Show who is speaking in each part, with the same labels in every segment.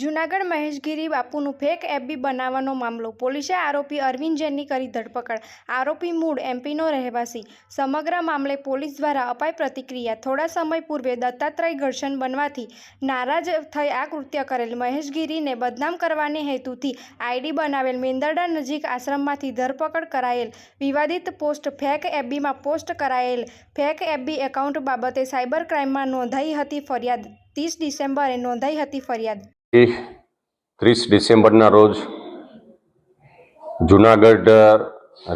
Speaker 1: જૂનાગઢ મહેશગીરી બાપુનું fake FB બનાવવાનો મામલો. પોલીસે આરોપી અરવિંદ જૈનની કરી ધરપકડ. આરોપી મૂળ એમપીનો રહેવાસી. સમગ્ર મામલે પોલીસ દ્વારા અપાઈ પ્રતિક્રિયા. થોડા સમય પૂર્વે દત્તાત્રેય ઘર્ષણ બનવાથી નારાજ થઈ આ કૃત્ય કરેલ. મહેશગીરીને બદનામ કરવાને હેતુથી આઈડી બનાવેલ મેંદરડા નજીક આશ્રમમાંથી ધરપકડ કરાયેલ. વિવાદિત પોસ્ટ ફેક એફબીમાં પોસ્ટ કરાયેલ ફેક એફબી એકાઉન્ટ બાબતે સાયબર ક્રાઇમમાં નોંધાઈ હતી ફરિયાદ. 30 ડિસેમ્બરે નોંધાઈ હતી ફરિયાદ.
Speaker 2: 30 ડિસેમ્બરના રોજ જૂનાગઢ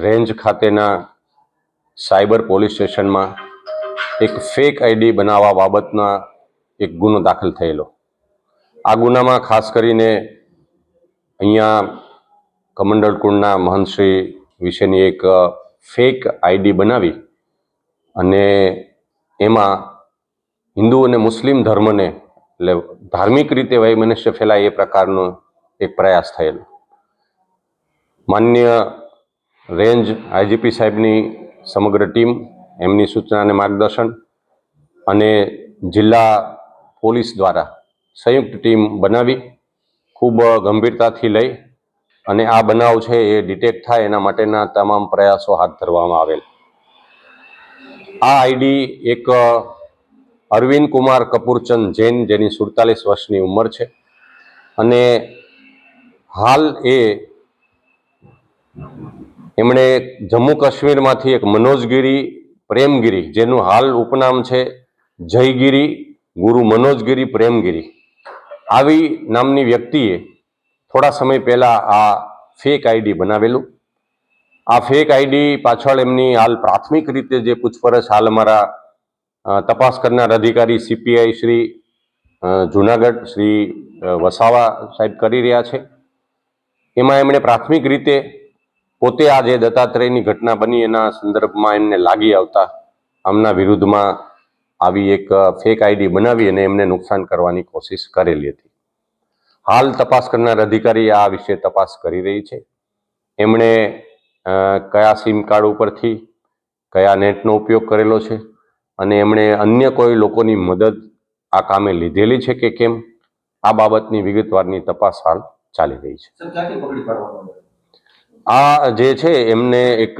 Speaker 2: રેન્જ ખાતેના સાયબર પોલીસ સ્ટેશનમાં એક ફેક આઈડી બનાવવા બાબતના એક ગુનો દાખલ થયેલો. આ ગુનામાં ખાસ કરીને અહીંયા કમંડળ કુળના મહંતશ્રી વિશેની એક ફેક આઈડી બનાવી અને એમાં હિન્દુ અને મુસ્લિમ ધર્મને એટલે ધાર્મિક રીતે વૈમનસ્ય ફેલાય એ પ્રકારનો એક પ્રયાસ થયેલો. માન્ય રેન્જ આઈજીપી સાહેબની સમગ્ર ટીમ, એમની સૂચના અને માર્ગદર્શન અને જિલ્લા પોલીસ દ્વારા સંયુક્ત ટીમ બનાવી ખૂબ ગંભીરતાથી લઈ અને આ બનાવ છે એ ડિટેક્ટ થાય એના માટેના તમામ પ્રયાસો હાથ ધરવામાં આવેલ. આ આઈડી એક અરવિંદ કુમાર કપૂરચંદ જૈન, જેની 47 વર્ષની ઉંમર છે અને હાલ એમણે જમ્મુ કાશ્મીરમાંથી એક મનોજગીરી પ્રેમગીરી, જેનું હાલ ઉપનામ છે જયગીરી ગુરુ મનોજગીરી પ્રેમગીરી, આવી નામની વ્યક્તિએ થોડા સમય પહેલા આ ફેક આઈડી બનાવેલું. આ ફેક આઈડી પાછળ એમની હાલ પ્રાથમિક રીતે જે પૂછપરછ હાલ અમારા તપાસ કરનાર અધિકારી સીપીઆઈ શ્રી જૂનાગઢ શ્રી વસાવા સાહેબ કરી રહ્યા છે. એમાં એમણે પ્રાથમિક રીતે પોતે આ જે દત્તાત્રેયની ઘટના બની એના સંદર્ભમાં એમને લાગી આવતા આમના વિરુદ્ધમાં આવી એક ફેક આઈડી બનાવી અને એમને નુકસાન કરવાની કોશિશ કરેલી હતી. હાલ તપાસ કરનાર અધિકારી આ વિશે તપાસ કરી રહી છે. એમણે કયા સિમ કાર્ડ ઉપરથી કયા નેટનો ઉપયોગ કરેલો છે અને એમણે અન્ય કોઈ લોકોની મદદ આ કામે લીધેલી છે કે કેમ, આ બાબતની વિગતવારની તપાસ હાલ ચાલી રહી છે. આ જે છે એમને એક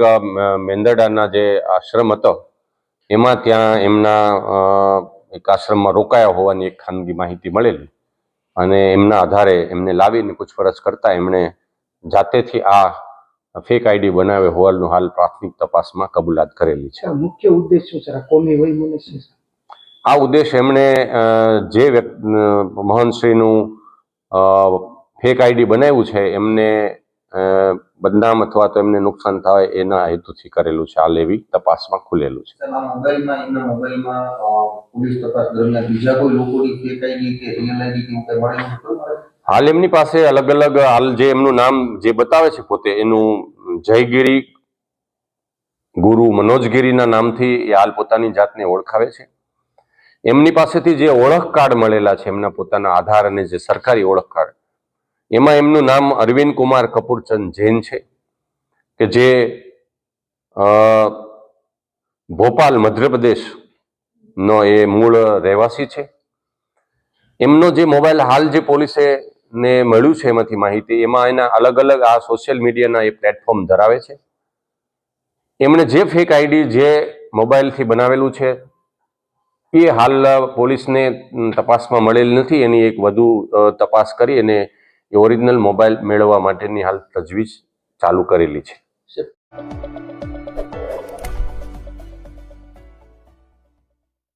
Speaker 2: મેંદરડાના જે આશ્રમ હતો એમાં ત્યાં એમના એક આશ્રમમાં રોકાયા હોવાની એક ખાનગી માહિતી મળેલી અને એમના આધારે એમને લાવીને પૂછપરછ કરતા એમણે જાતેથી આ ફેક આઈડી બનાવે હોવાનું હાલ પ્રાથમિક તપાસમાં કબૂલાત કરેલી છે.
Speaker 3: મુખ્ય ઉદ્દેશ શું છે કોમી વૈમનસ્ય?
Speaker 2: આ ઉદ્દેશ એમણે જે મહંતશ્રીનું ફેક આઈડી બનાવ્યું છે એમને બદનામ અથવા તો એમને નુકસાન થાય એના હેતુથી કરેલું છે. હાલ એવી તપાસમાં ખુલેલું છે. હાલ એમની પાસે અલગ અલગ હાલ જે એમનું નામ જે બતાવે છે પોતે એનું જયગીરી ગુરુ મનોજગીરીના નામથી એ હાલ પોતાની જાતને ઓળખાવે છે. એમની પાસેથી જે ઓળખ કાર્ડ મળેલા છે એમના પોતાના આધાર અને જે સરકારી ઓળખ કાર્ડ, એમાં એમનું નામ અરવિંદ કુમાર કપૂરચંદ જૈન છે કે જે ભોપાલ મધ્યપ્રદેશનો એ મૂળ રહેવાસી છે. એમનો જે મોબાઈલ હાલ જે પોલીસે ને મળ્યું છે એમાંથી માહિતી, એમાં એના અલગ અલગ આ સોશિયલ મીડિયાના એ પ્લેટફોર્મ ધરાવે છે. એમણે જે ફેક આઈડી જે મોબાઈલથી બનાવેલું છે એ હાલ પોલીસને તપાસમાં મળેલ નથી. એની એક વધુ તપાસ કરી અને એ ઓરિજિનલ મોબાઈલ મેળવવા માટેની હાલ તજવીજ ચાલુ કરેલી છે.